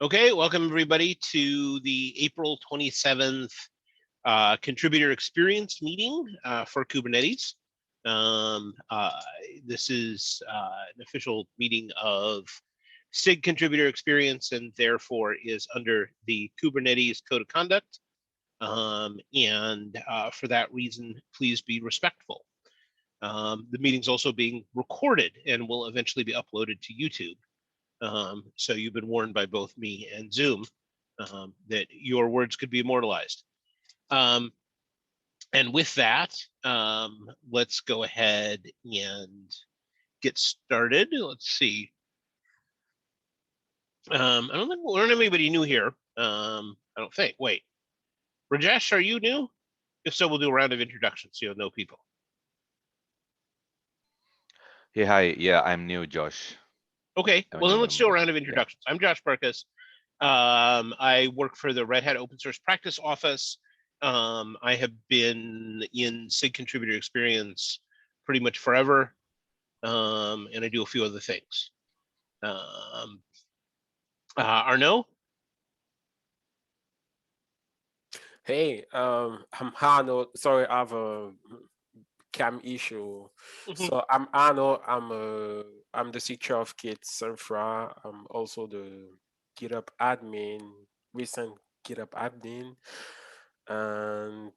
Okay, welcome everybody to the April 27th contributor experience meeting for Kubernetes. This is an official meeting of SIG contributor experience and therefore is under the Kubernetes Code of Conduct. For that reason, please be respectful. The meeting's also being recorded and will eventually be uploaded to YouTube. So you've been warned by both me and Zoom that your words could be immortalized. And with that, let's go ahead and get started. Let's see. I don't think we'll learn anybody new here. I don't think. Wait, Rajesh, are you new? If so, we'll do a round of introductions so you'll know people. Hey, hi. Yeah, I'm new, Josh. Okay, well then let's do a round of introductions. Yeah. I'm Josh Barkas. I work for the Red Hat Open Source Practice Office. I have been in SIG contributor experience pretty much forever, and I do a few other things. Arnaud? Hey, I'm Arno. Sorry, I have a cam issue. So I'm Arno. I'm the teacher of Kit Infra. I'm also the GitHub admin, recent GitHub admin, and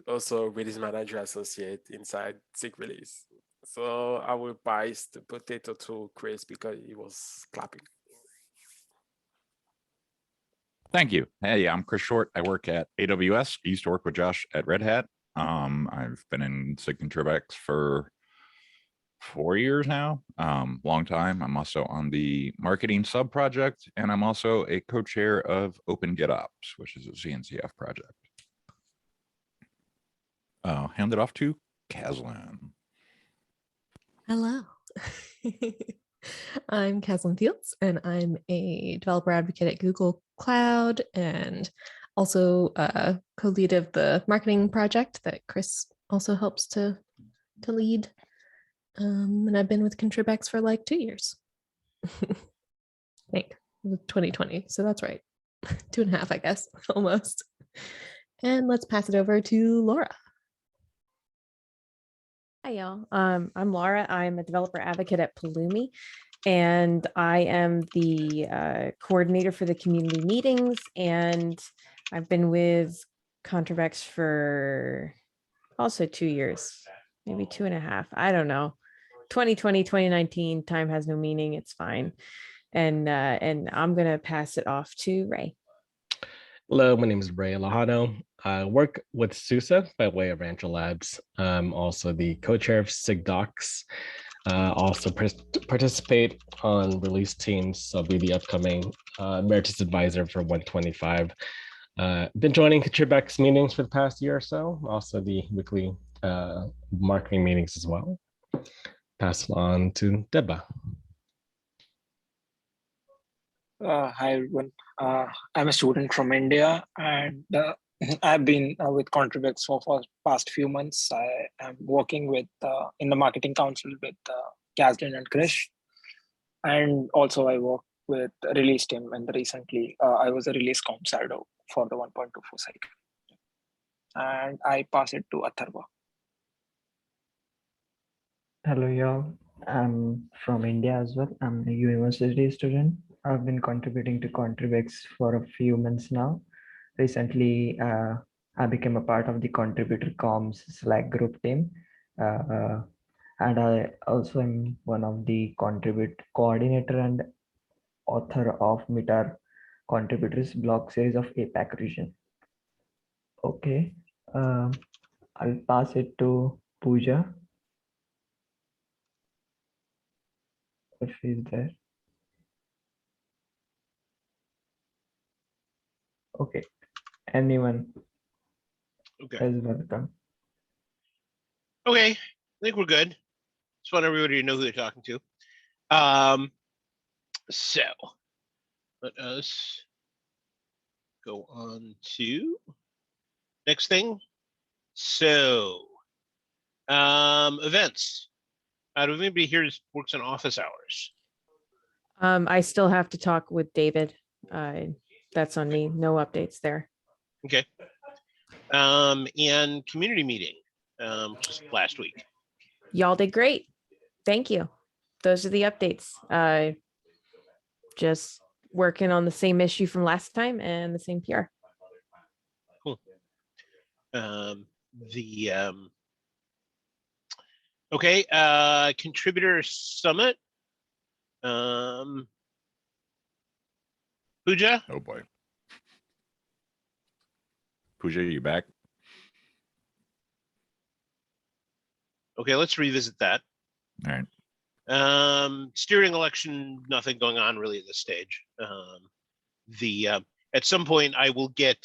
also release manager associate inside SIG release. So I will pass the potato to Chris because he was clapping. Thank you. Hey, I'm Chris Short. I work at AWS. I used to work with Josh at Red Hat. I've been in SIG ContribEx for 4 years now, long time. I'm also on the marketing sub project, and I'm also a co-chair of Open GitOps, which is a CNCF project. Hand it off to Caslin. Hello. I'm Caslin Fields, and I'm a developer advocate at Google Cloud and also co-lead of the marketing project that Chris also helps to lead. And I've been with ContribEx for like 2 years. I think 2020, so that's right. 2.5, I guess, almost. And let's pass it over to Laura. Hi, y'all. I'm Laura. I'm a developer advocate at Pulumi, and I am the coordinator for the community meetings. And I've been with ContribEx for also 2 years, maybe 2.5. I don't know. 2020, 2019, time has no meaning. It's fine. And I'm going to pass it off to Ray. Hello, my name is Ray Lojano. I work with SUSE by way of Rancher Labs. I'm also the co-chair of SIG Docs. Also participate on release teams. So I'll be the upcoming emeritus advisor for 125. Been joining ContribEx meetings for the past year or so. Also the weekly marketing meetings as well. Pass it on to Deba. Hi everyone. I'm a student from India, and I've been with ContribEx for past few months. I am working with in the marketing council with Caslin and Krish, and also I work with release team. And recently, I was a release commissar for the 1.24 cycle. And I pass it to Atharva. Hello, y'all. I'm from India as well. I'm a university student. I've been contributing to ContribEx for a few months now. Recently, I became a part of the Contributor Comms Slack group team. And I also am one of the coordinator and author of Mitar Contributors blog series of APAC region. Okay, I'll pass it to Pooja, if she's there. Okay, anyone is welcome. Okay, I think we're good. Just want everybody to know who they're talking to. So let us go on to next thing. So events. Do anybody here works in office hours? I still have to talk with David That's on me. No updates there. Okay. And community meeting, just last week. Y'all did great. Thank you. Those are the updates. Just working on the same issue from last time and the same PR. Cool. Okay, contributor summit. Pooja? Oh boy. Pooja, you back? Okay, let's revisit that. All right. Steering election, nothing going on really at this stage. At some point I will get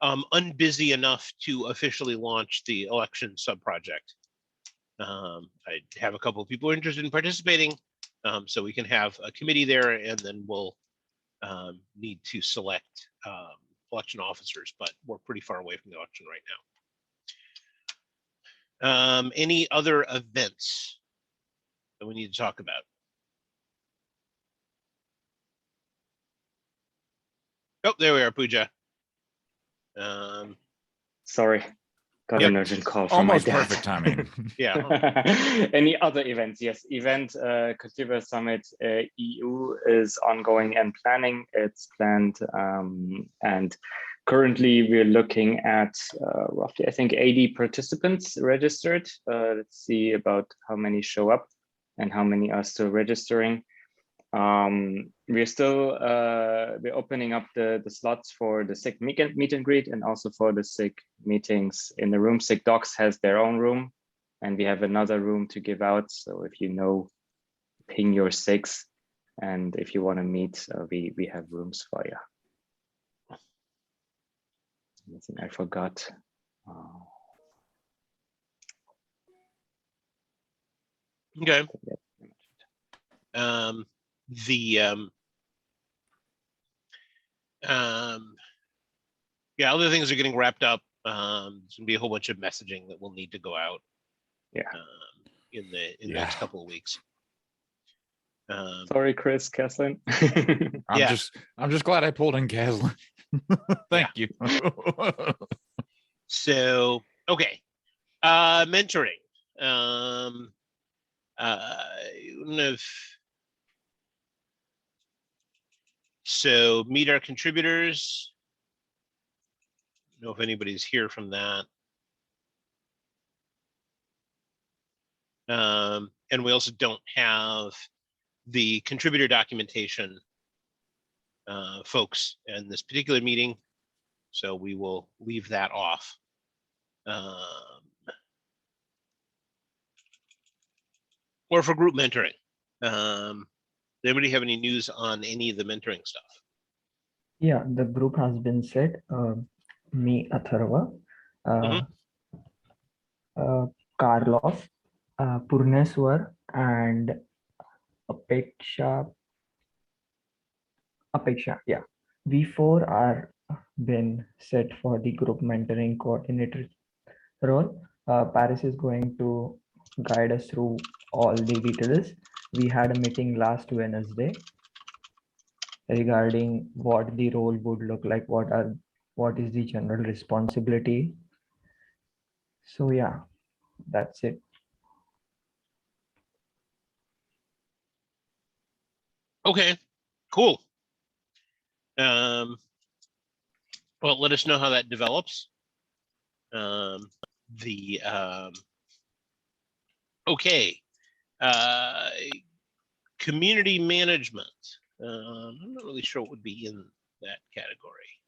unbusy enough to officially launch the election sub-project. I have a couple of people interested in participating, so we can have a committee there, and then we'll need to select election officers, but we're pretty far away from the election right now. Any other events that we need to talk about? Oh, there we are, Pooja. Sorry, got Yep. an urgent call from Almost my dad. perfect timing. Yeah. Any other events? Yes, Contributor Summit EU is ongoing and planning. It's planned, and currently we're looking at roughly, I think, 80 participants registered. Let's see about how many show up and how many are still registering. We're still we're opening up the slots for the SIG meet and greet, and also for the SIG meetings in the room. SIG Docs has their own room, and we have another room to give out. So if you know, ping your SIGs, and if you want to meet, we have rooms for you. Anything I forgot? Okay. Yeah, other things are getting wrapped up. There's gonna be a whole bunch of messaging that will need to go out. Yeah. In the next couple of weeks. Sorry, Chris, Kathleen. I'm just glad I pulled in Kathleen. Thank you. So, okay. Mentoring. So meet our contributors. I don't know if anybody's here from that. And we also don't have the contributor documentation folks in this particular meeting, so we will leave that off. Or for group mentoring. Does anybody have any news on any of the mentoring stuff? Yeah, the group has been set. Me, Atharva, Carlos, Purneswar, and Apeksha. Yeah, we four are been set for the group mentoring coordinator role. Paris is going to guide us through all the details. We had a meeting last Wednesday regarding what the role would look like, what is the general responsibility. So yeah, that's it. Okay, cool. Well, let us know how that develops. Okay. Community management. I'm not really sure what would be in that category.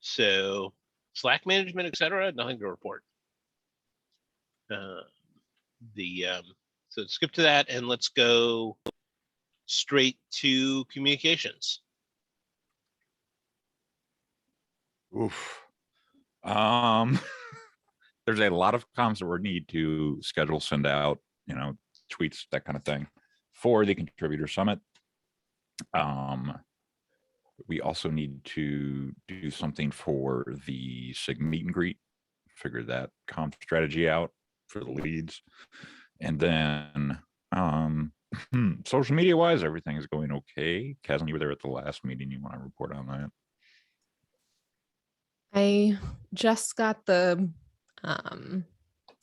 So Slack management, etc. Nothing to report. So skip to that and let's go straight to communications. Oof. There's a lot of comms that we need to schedule, send out, tweets, that kind of thing for the contributor summit. We also need to do something for the SIG meet and greet, figure that comp strategy out for the leads. And then social media wise, everything is going okay. Kazan, you were there at the last meeting. You want to report on that? I just got the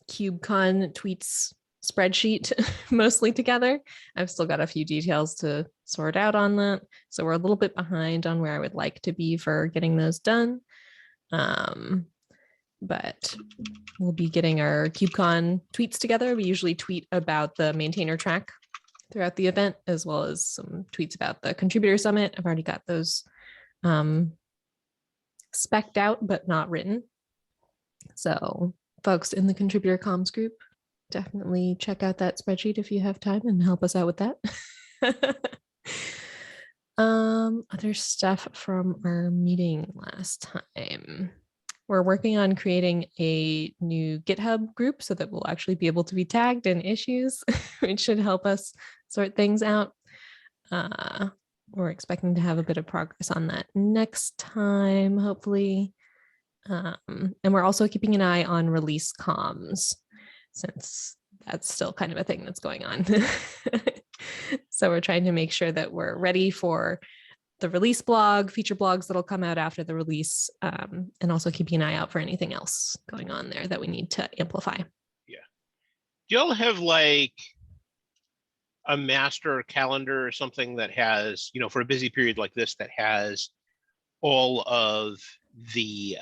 KubeCon tweets spreadsheet mostly together. I've still got a few details to sort out on that. So we're a little bit behind on where I would like to be for getting those done. But we'll be getting our KubeCon tweets together. We usually tweet about the maintainer track throughout the event, as well as some tweets about the contributor summit. I've already got those spec'd out, but not written. So folks in the contributor comms group, definitely check out that spreadsheet if you have time and help us out with that. Other stuff from our meeting last time. We're working on creating a new GitHub group so that we'll actually be able to be tagged in issues, which should help us sort things out. We're expecting to have a bit of progress on that next time, hopefully. And we're also keeping an eye on release comms, since that's still kind of a thing that's going on. So we're trying to make sure that we're ready for the release blog, feature blogs that'll come out after the release, and also keeping an eye out for anything else going on there that we need to amplify. Yeah. Do y'all have like a master calendar or something that has, you know, for a busy period like this, that has all of the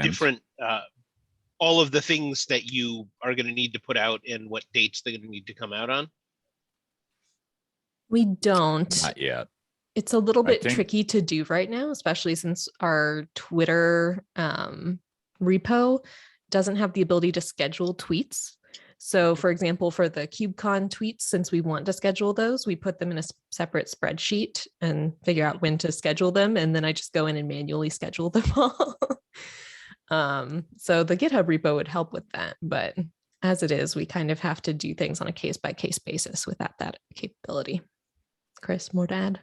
different, all of the things that you are going to need to put out and what dates they're going to need to come out on? We don't. Not yet. It's a little I bit think- tricky to do right now, especially since our Twitter repo doesn't have the ability to schedule tweets. So for example, for the KubeCon tweets, since we want to schedule those, we put them in a separate spreadsheet and figure out when to schedule them. And then I just go in and manually schedule them all. So the GitHub repo would help with that. But as it is, we kind of have to do things on a case-by-case basis without that capability. Chris, more to add?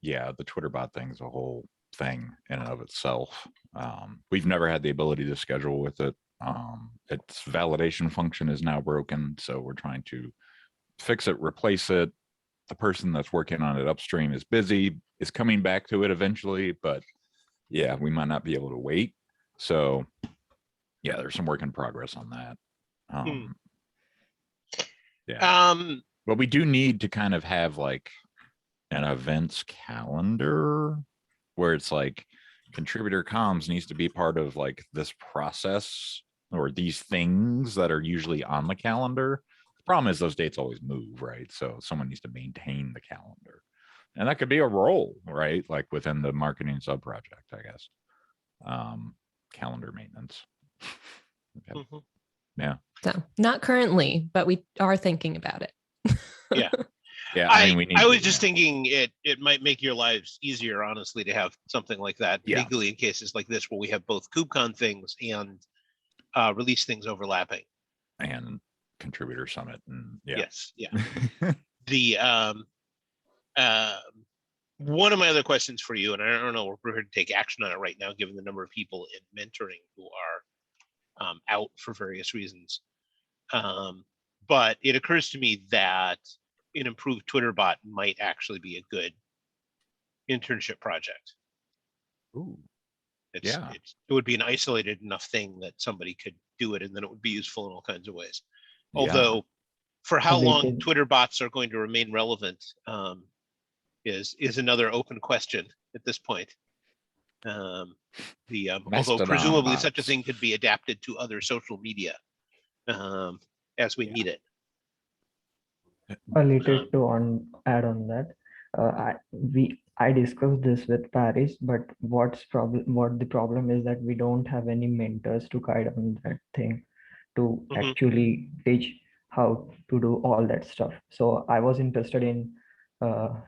Yeah, the Twitter bot thing is a whole thing in and of itself. We've never had the ability to schedule with it. Its validation function is now broken, so we're trying to fix it, replace it. The person that's working on it upstream is busy, is coming back to it eventually, but yeah, we might not be able to wait. So yeah, there's some work in progress on that. Yeah. But we do need to kind of have like an events calendar where it's like contributor comms needs to be part of like this process or these things that are usually on the calendar. The problem is those dates always move, right? So someone needs to maintain the calendar. And that could be a role, right? Like within the marketing sub project, I guess. Calendar maintenance. Okay. Mhm. Yeah. So not currently, but we are thinking about it. Yeah. Yeah. I mean, we need was to, just thinking it might make your lives easier, honestly, to have something like that, Yeah. particularly in cases like this where we have both KubeCon things and release things overlapping. and contributor summit and yeah. Yes. Yeah. The one of my other questions for you, and I don't know if we're prepared to take action on it right now, given the number of people in mentoring who are out for various reasons. But it occurs to me that an improved Twitter bot might actually be a good internship project. Ooh. It would be an isolated enough thing that somebody could do it, and then it would be useful in all kinds of ways. Yeah. Although, for how we long can- Twitter bots are going to remain relevant is another open question at this point. Although Mastodon presumably such a bots. thing could be adapted to other social media as we need it. A little to add on that, I discussed this with Paris, but what the problem is that we don't have any mentors to guide on that thing, to Mhm. actually teach how to do all that stuff. So I was interested in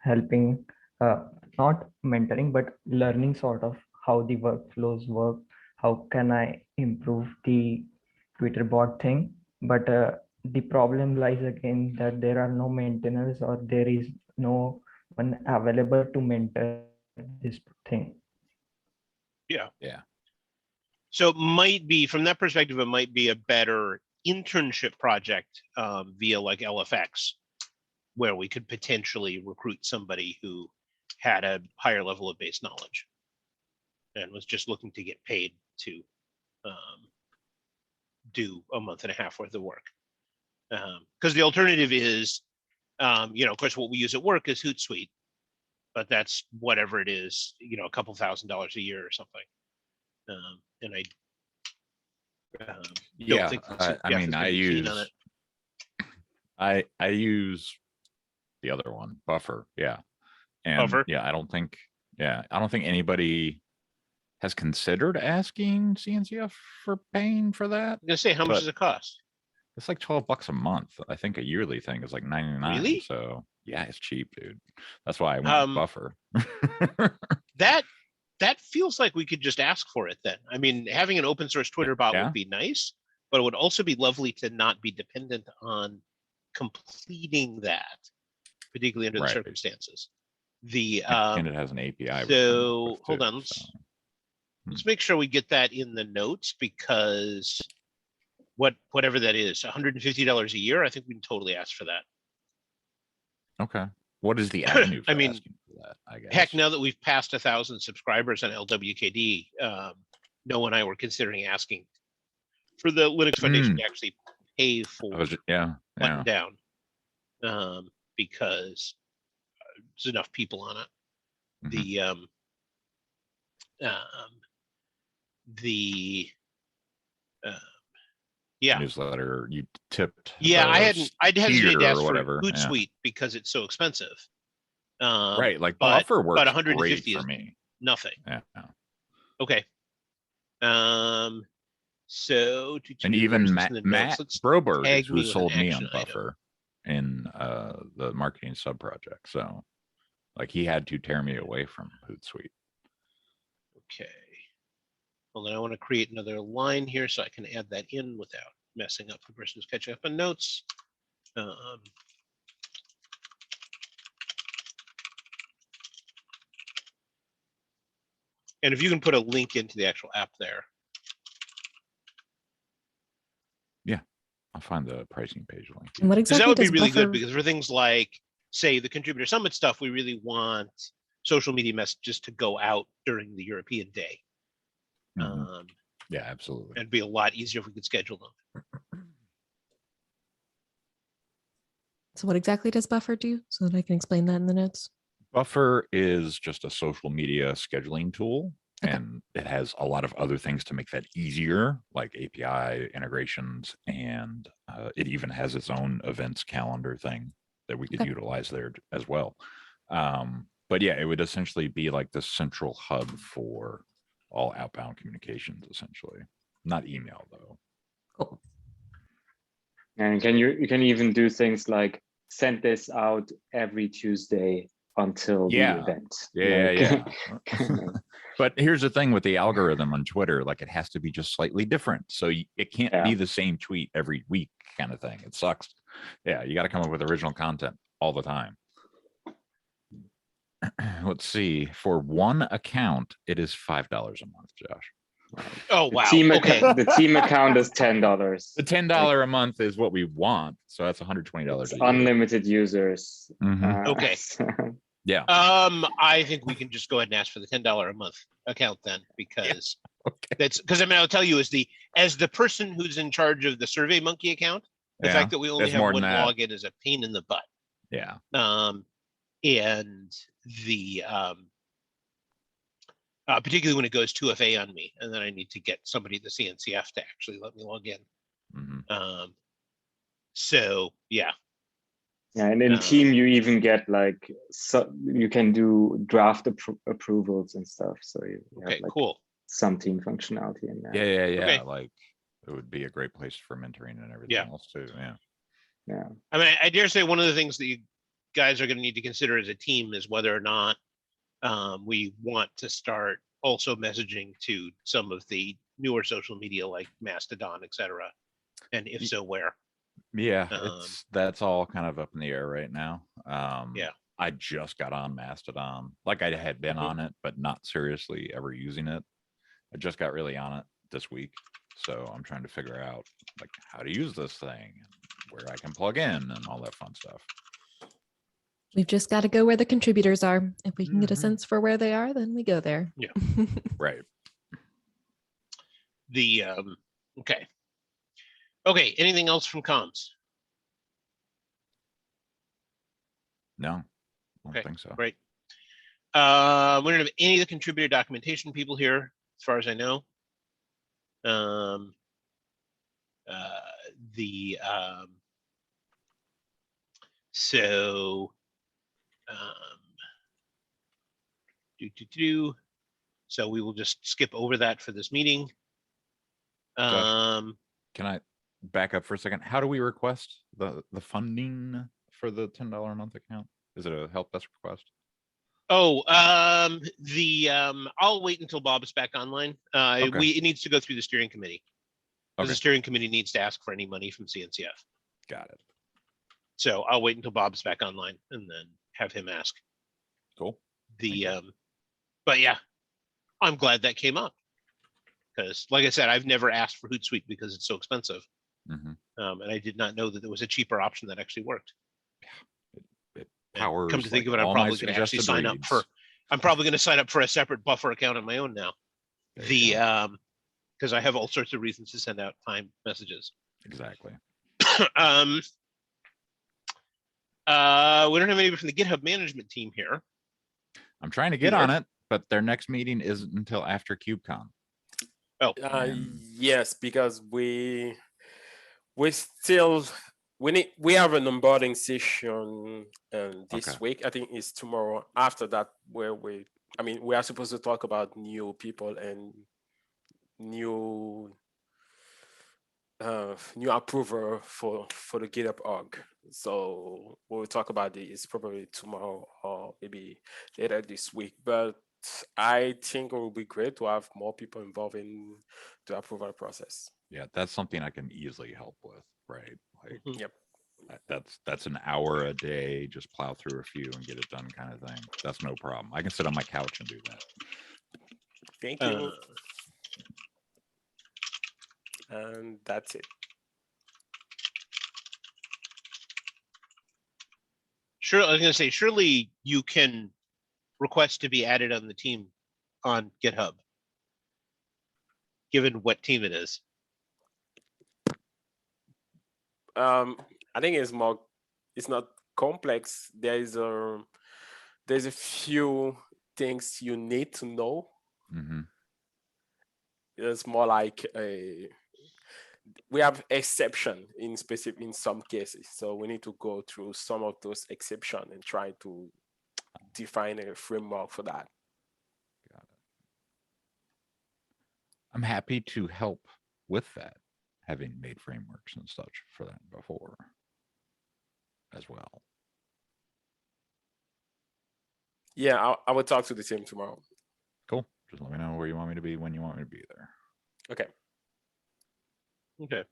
helping, not mentoring, but learning sort of how the workflows work. How can I improve the Twitter bot thing? But the problem lies again that there are no maintainers, or there is no one available to mentor this thing. Yeah. Yeah. So it might be, from that perspective, it might be a better internship project via like LFX, where we could potentially recruit somebody who had a higher level of base knowledge and was just looking to get paid to do a month and a half worth of work. Because the alternative is, of course, what we use at work is Hootsuite, but that's whatever it is, a couple $1,000s a year or something. And I don't think I mean, I use the other one, Buffer. Yeah. And Buffer? I don't think anybody has considered asking CNCF for paying for that. I'm gonna say, how much does it cost? It's like $12 a month. I think a yearly thing is like 99. Really? So yeah, it's cheap, dude. That's why I went with Buffer. That feels like we could just ask for it then. I mean, having an open source Twitter bot would be nice, but it would also be lovely to not be dependent on completing that, particularly under the circumstances. And it has an API. So hold on, let's make sure we get that in the notes, because whatever that is, $150 a year, I think we can totally ask for that. Okay. What is the avenue for I mean, asking for that, I guess? Heck, now that we've passed 1,000 subscribers on LWKD, Noah and I were considering asking for the Linux Foundation to actually pay for button down, because there's enough people on it. Newsletter you tipped. I'd hesitate to ask for whatever. Hootsuite because it's so expensive. Right, like Buffer works, but 150 is me. Nothing. Yeah. Okay. So and even Matt Broberg, who with sold an me action on Buffer in the marketing sub project. So like he had to tear me away from Hootsuite. Okay. Well, then I want to create another line here so I can add that in without messing up the person who's catching up on notes. And if you can put a link into the actual app there. Yeah, I'll find the pricing page link. And what exactly that would be does really Buffer... good, because for things like, say, the Contributor Summit stuff, we really want social media messages to go out during the European day. Yeah, absolutely. It'd be a lot easier if we could schedule them. So what exactly does Buffer do, so that I can explain that in the notes? Buffer is just a social media scheduling tool, and it has a lot of other things to make that easier, like API integrations, and it even has its own events calendar thing that we could utilize there as well. But yeah, it would essentially be like the central hub for all outbound communications, essentially. Not email though. Cool. And you can even do things like send this out every Tuesday until the event. Yeah. But here's the thing with the algorithm on Twitter, like it has to be just slightly different. So it can't be the same tweet every week kind of thing. It sucks. Yeah, you got to come up with original content all the time. Let's see. For one account, it is $5 a month, Josh. Oh, wow. The team account is $10. The $10 a month is what we want. So that's $120 a year. Unlimited users. Okay. Yeah. I think we can just go ahead and ask for the $10 a month account then, because I mean, I'll tell you, as the person who's in charge of the SurveyMonkey account, the fact that we only have one login is a pain in the butt. Yeah. And the particularly when it goes 2FA on me, and then I need to get somebody at the CNCF to actually let me log in. So yeah. Yeah, and in Team you even get like, so you can do draft approvals and stuff. So you have like cool. Some team functionality in there. Yeah. Okay. Like it would be a great place for mentoring and everything else too. Yeah. I mean, I dare say one of the things that you guys are going to need to consider as a team is whether or not we want to start also messaging to some of the newer social media like Mastodon, etc. And if so, where? Yeah, that's all kind of up in the air right now. Yeah. I just got on Mastodon. Like I had been on it, but not seriously ever using it. I just got really on it this week. So I'm trying to figure out like how to use this thing, where I can plug in and all that fun stuff. We've just got to go where the contributors are. If we can get a Mhm. sense for where they are, then we go there. Yeah. Right. The okay. Okay, anything else from comms? No, I don't Okay, think so. great. We don't have any of the contributor documentation people here, as far as I know. So so we will just skip over that for this meeting. Can I back up for a second? How do we request the funding for the $10 a month account? Is it a help desk request? Oh, I'll wait until Bob is back online. Okay. It needs to go through the steering committee. Because Okay. the steering committee needs to ask for any money from CNCF. Got it. So I'll wait until Bob's back online and then have him ask. Cool. But yeah, I'm glad that came up. Because like I said, I've never asked for Hootsuite because it's so expensive. Mhm. And I did not know that there was a cheaper option that actually worked. It And powers. come to think like, of it, I'm all my probably going to actually suggested sign up reads. for. I'm probably going to sign up for a separate buffer account on my own now. There you go. Because I have all sorts of reasons to send out time messages. Exactly. We don't have anybody from the GitHub management team here. I'm trying to get on it, but their next meeting isn't until after KubeCon. Oh, yes, because we still we have an onboarding session this week. I think it's tomorrow. After that, where we are supposed to talk about new people and new approval for the GitHub org. So we'll talk about this probably tomorrow or maybe later this week. But I think it will be great to have more people involved in the approval process. Yeah, that's something I can easily help with, right? Like, Yep. That's an hour a day, just plow through a few and get it done kind of thing. That's no problem. I can sit on my couch and do that. Thank you. And that's it. Sure, I was going to say, surely you can request to be added on the team on GitHub, given what team it is. I think it's not complex. There's a few things you need to know. Mm-hmm. It's more like we have exception in some cases, so we need to go through some of those exceptions and try to define a framework for that. Got it. I'm happy to help with that, having made frameworks and such for that before as well. Yeah, I will talk to the team tomorrow. Cool. Just let me know where you want me to be when you want me to be there. Okay. Okay.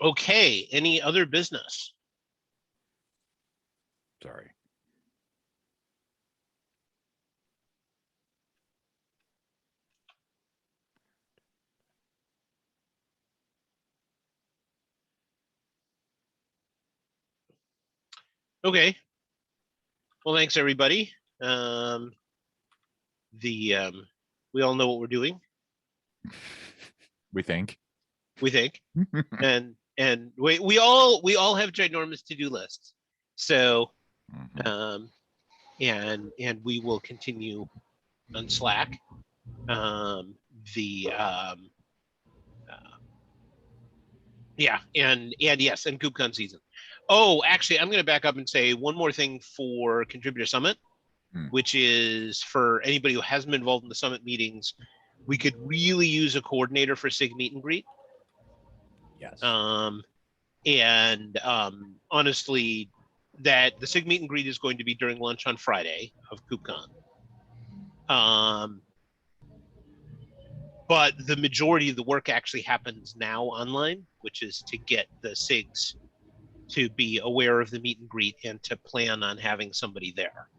Okay. Any other business? Sorry. Okay. Well, thanks everybody. We all know what we're doing. We think. and we all have ginormous to-do lists. So Mm-hmm. and we will continue on Slack. Yeah, and yes, and KubeCon season. Oh, actually, I'm going to back up and say one more thing for Contributor Summit, which is for anybody who hasn't been involved in the Summit meetings, we could really use a coordinator for SIG meet and greet. Yes. Honestly, that the SIG meet and greet is going to be during lunch on Friday of KubeCon. But the majority of the work actually happens now online, which is to get the SIGs to be aware of the meet and greet and to plan on having somebody there.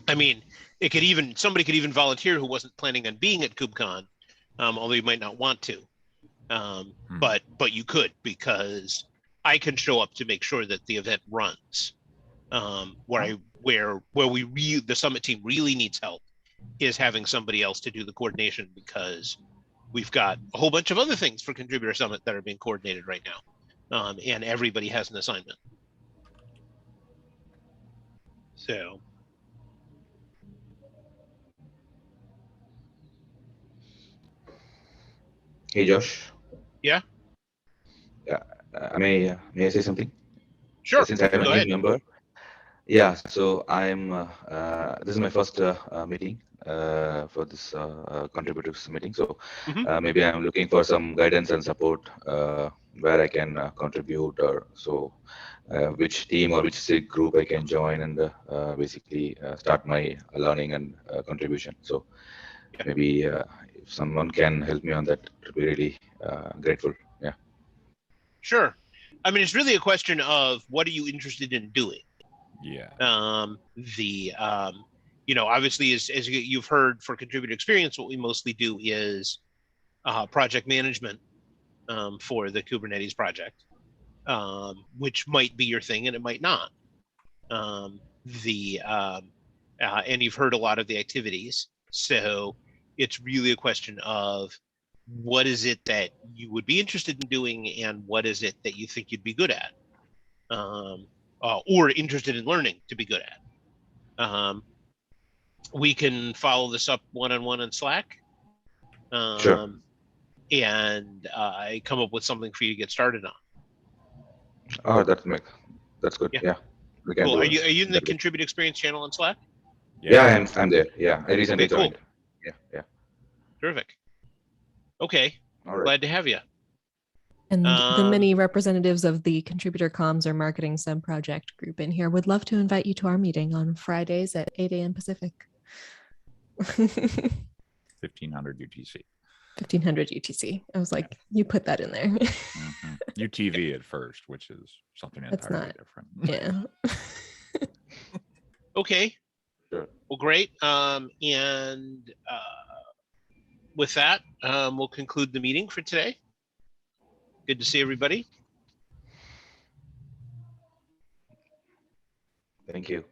I mean, somebody could even volunteer who wasn't planning on being at KubeCon, although you might not want to. But you could, because I can show up to make sure that the event runs. Where the summit team really needs help is having somebody else to do the coordination, because we've got a whole bunch of other things for Contributor Summit that are being coordinated right now, and everybody has an assignment. So. Hey, Josh. Yeah. Yeah. May I say something? Sure. Since I'm a new member. Yeah. So I'm. This is my first meeting for this contributors meeting. So maybe I'm looking for some guidance and support where I can contribute, or so which team or which SIG group I can join, and basically start my learning and contribution. So maybe if someone can help me on that, it would be really grateful. Yeah. Sure. I mean, it's really a question of what are you interested in doing? Yeah. Obviously, as you've heard for contributor experience, what we mostly do is project management for the Kubernetes project, which might be your thing and it might not. And you've heard a lot of the activities. So it's really a question of what is it that you would be interested in doing, and what is it that you think you'd be good at, or interested in learning to be good at. We can follow this up one-on-one on Slack. Sure. And I come up with something for you to get started on. Oh, that's good. Yeah. We can Cool. do Are you in the that. Contribute Experience channel on Slack? Yeah, I'm there. Yeah, I recently cool. joined. Yeah. Terrific. Okay. All right. Glad to have you. And the many representatives of the Contributor Comms or Marketing Sub Project group in here would love to invite you to our meeting on Fridays at 8 a.m. Pacific. 1500 UTC. 1500 UTC. I was like, you put that in there. UTV at first, which is something entirely different. Yeah. Okay. Sure. Well, great. With that, we'll conclude the meeting for today. Good to see everybody. Thank you.